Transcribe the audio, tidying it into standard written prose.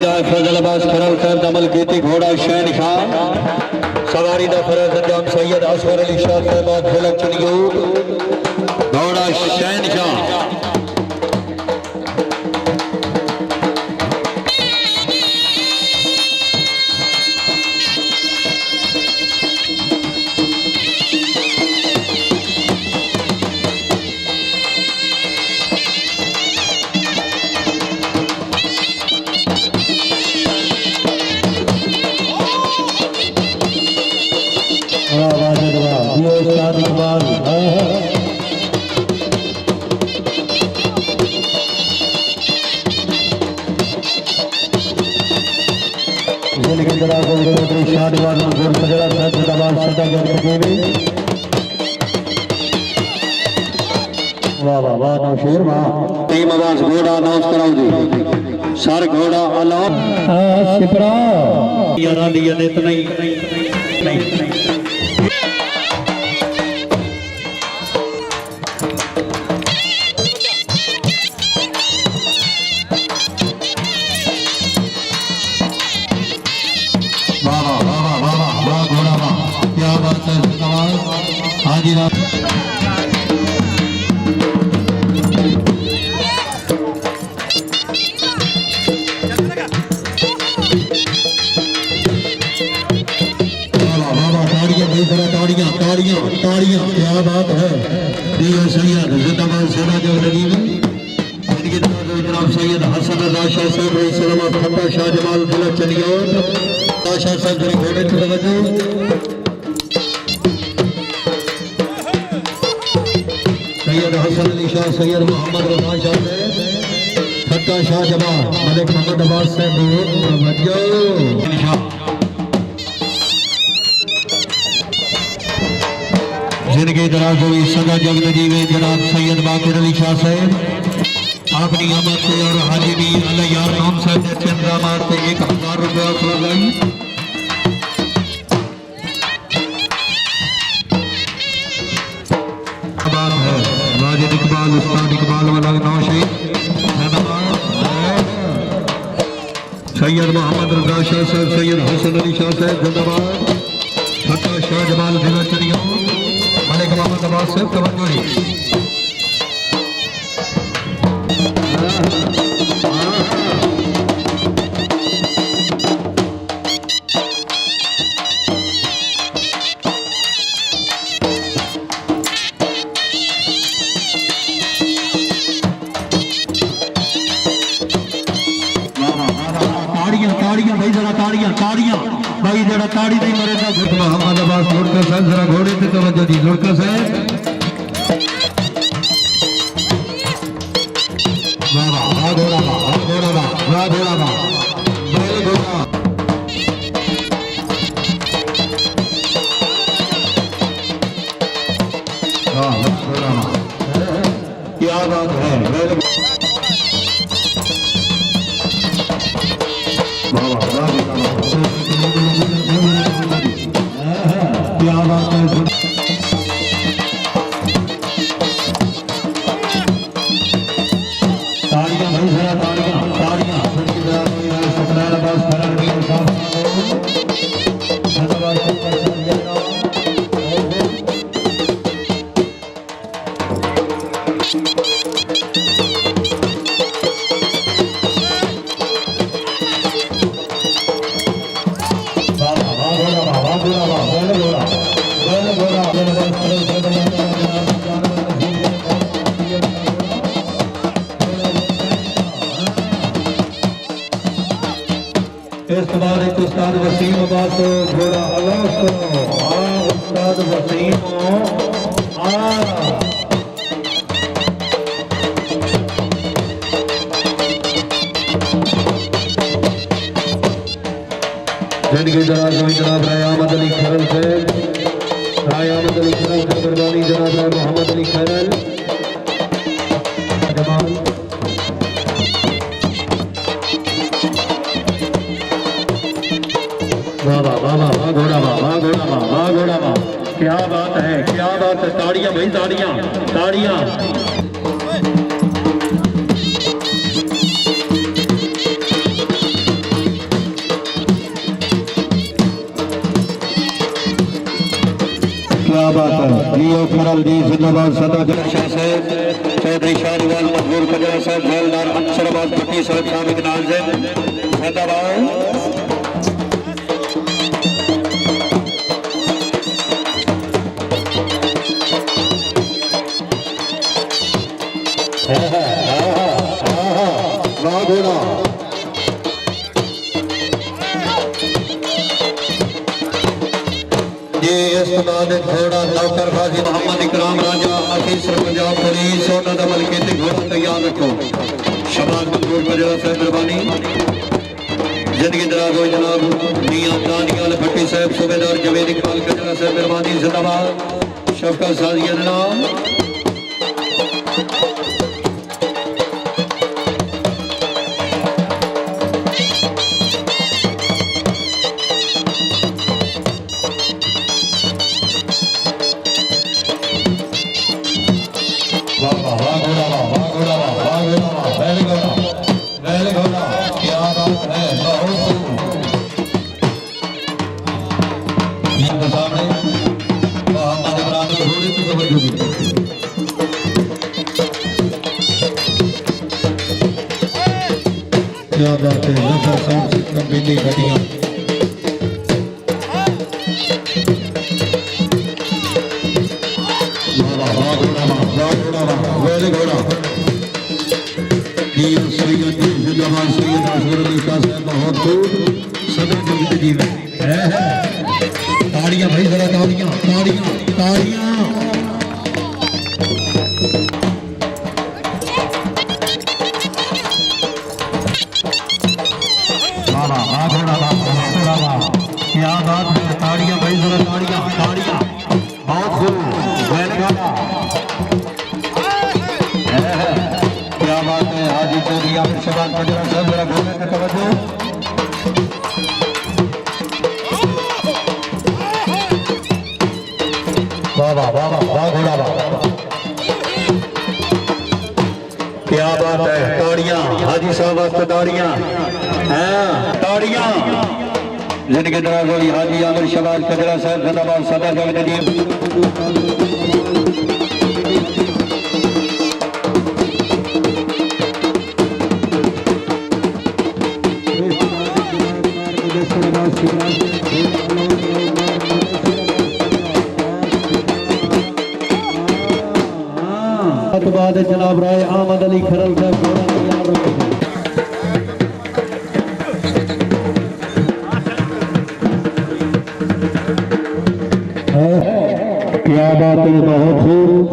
फजल अब्बास खरल-50 अमल कीती घोड़ा शहनशाह सवारी दा फरज अंजाम सैयद असवर अली शाह साहब खिलक चनियो घोड़ा शहनशाह टीम आवाज घोड़ा अनाउंस कराओ जी सर घोड़ा अलाप सिपरा यारा लिया ने तो नहीं हाजी रात ताड़ियां क्या बात है सैयद जिंदाबाद सेना जो लगी इनकी जनाब सैयद हसन रजा शाह साहब सलाम खट्टा शाह जमाल दिला चलियो शाह साहब जरी घोड़े की तवज्जो सैयद हसन अली शाह सैयद मोहम्मद रजा शाह खट्टा शाह जमाल मलिक मोहम्मद अब्बास साहब तवज्जो जिनके दराज हुई सदा जग नजीवे जनाब सैयद बाकिर अली शाह साहब अपनी आमद से और हाजी भी अल्लाह यार नाम साहब ने चंद्रामार से 1000 रुपया लगाई बात है वाजिद इकबाल उस्ताद इकबाल वाला नौशी सैयद मोहम्मद रजा शाह साहब सैयद हसन अली शाह साहब जिंदाबाद खट्टा शाह जमाल जिला चनियो मलिक मोहम्मद अब्बास साहब तवज्जो ताड़ियां भाई जरा ताड़ी नहीं मरेगा मोहम्मद अब्बास लुड़का साहब जरा घोड़े पे तवज्जो दी लुड़का साहब वाह घोड़ा वाह घोड़ा बैल घोड़ा क्या बात है क्या बात है ताड़ियां भाई जरा ताड़ियां सफरार अब्बास खरल मियां साहब इसके बाद एक उस्ताद वसीम अब्बास घोड़ा अलाउंस करो उस्ताद वसीम जिनके जनाब राय अहमद अली खरल साहब कुर्बानी जनाब मोहम्मद अली खरल जमाल वाह घोड़ा क्या बात है ताड़ियां भाई ताड़ियां जियो खरल जी जिंदाबाद सदा शाह साहब चौधरी शाहवाल मजबूर कजरा साहब जैलदार अक्षराबाद भट्टी साहब साबिक नाज़िम जिंदाबाद घोड़ा डॉक्टर गाजी मोहम्मद इकराम राजा ऑफिसर पंजाब पुलिस और दमल के घोड़ा तैयार रखो शबाज मजबूर कजरा साहब बनी जिंदगी दराज हो जनाब मियां दानियाल भट्टी साहब सूबेदार जवेद इकबाल कजरा साहब बनी जिंदाबाद शफका साजिया जनाब क्या बात है लफर साउंड सिस्टम पीली घटिया वेरी घोड़ा ये सैयद जिंदाबाद सैयद असगर अली शाह साहब बहुत खूब सदा जिंदगी में ताड़ियां भाई जरा ताड़ियां ताड़ियां ताड़ियां क्या बात है ताड़ियां भाई जरा ताड़ियां ताड़ियां बहुत खूब क्या बात है हाजी चौधरी आमिर शबाज कजरा साहब जरा घोड़े पे तवज्जो वाह वाह वाह वाह घोड़ा वाह क्या बात है ताड़ियां हाजी साहब वास्ते ताड़ियां ताड़ियां जिनके दराज हुई हाजी आमिर शबाज कजरा साहब जिंदाबाद सदा जग नदीम बाद जनाब राय आमद अली खरल साहब घोड़ा तैयार रखो क्या बात है बहुत खूब